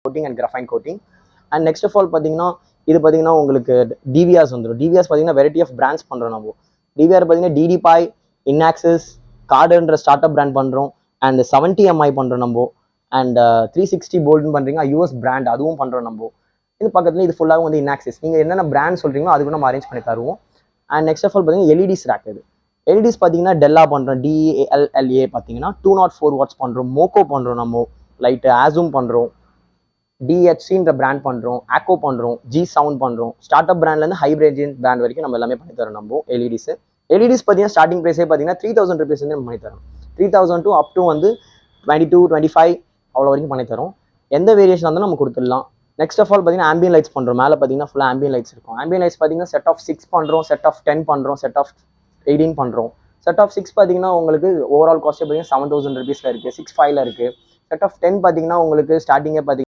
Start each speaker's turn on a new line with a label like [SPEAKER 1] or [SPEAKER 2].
[SPEAKER 1] Coating and graphene coating. And next of all பார்த்தீங்கன்னா இது பார்த்தீங்கன்னா உங்களுக்கு டிவிஆர்ஸ் வந்துடும். டிவிஆர்ஸ் பார்த்தீங்கன்னா வெரைட்டி ஆஃப் பிராண்ட்ஸ் பண்ணுறோம் நம்ம. டிவிஆர் பார்த்தீங்கன்னா டிடி பாய், இன்ஆக்சிஸ், கார்டுன்ற ஸ்டார்ட் அப் பிராண்ட் பண்ணுறோம். அண்ட் 70MI பண்ணுறோம் நம்ம. அண்ட் 360 போல்டுன்னு பண்ணுறீங்க, யூஎஸ் பிராண்ட், அதுவும் பண்ணுறோம் நம்ம. இது பக்கத்தில் இது ஃபுல்லாக வந்து இன்ஆக்சிஸ். நீங்கள் என்னென்ன பிராண்ட் சொல்கிறீங்களோ அது கூட நம்ம அரேஞ்ச் பண்ணி தருவோம். அண்ட் நெக்ஸ்ட் ஆஃப் ஆல் பார்த்தீங்கன்னா எல்இடிஸ் ரேக். இது எல்இடிஸ் பார்த்தீங்கன்னா டெல்லா பண்ணுறோம், DELLA பார்த்தீங்கன்னா 204 வாட்ஸ் பண்ணுறோம். மோக்கோ பண்ணுறோம் நம்ம, லைட்டு ஆசூம் பண்ணுறோம், DHCன்ற பிராண்ட் பண்ணுறோம், ஆக்கோ பண்ணுறோம், G சவுண்ட் பண்ணுறோம். ஸ்டார்ட் அப் பிராண்ட்லேருந்து ஹைப்ரிட் பிராண்ட் வரைக்கும் நம்ம எல்லாமே பண்ணி தரோம் நம்ம எல்இடிஸ். எல்இடிஸ் பார்த்தீங்கன்னா ஸ்டார்டிங் ப்ரைஸே பார்த்தீங்கன்னா 3000 rupees வந்து நம்ம பண்ணி தரோம். 3000 to up to வந்து 22, 25 அவ்வளோ வரைக்கும் பண்ணி தரோம். எந்த வேரியேஷன் இருந்தாலும் நம்ம கொடுத்துடலாம். நெக்ஸ்ட் ஆஃப் ஆல் பார்த்தீங்கன்னா ஆம்பியன் லைட்ஸ் பண்ணுறோம். மேலே பார்த்தீங்கன்னா ஃபுல்லாக ஆம்பியன் லைட்ஸ் இருக்கும். ஆம்பியன் லைட்ஸ் பார்த்தீங்கன்னா செட் ஆஃப் 6 பண்ணுறோம், செட் ஆஃப் 10 பண்ணுறோம், செட் ஆஃப் 18 பண்ணுறோம். செட் ஆஃப் 6 பார்த்தீங்கன்னா உங்களுக்கு ஓவரால் காஸ்ட்டே பார்த்தீங்கன்னா 7000 rupeesல இருக்குது, 6.5ல இருக்குது. செட் ஆஃப் 10 பார்த்தீங்கன்னா உங்களுக்கு ஸ்டார்டிங்கே பார்த்தீங்கன்னா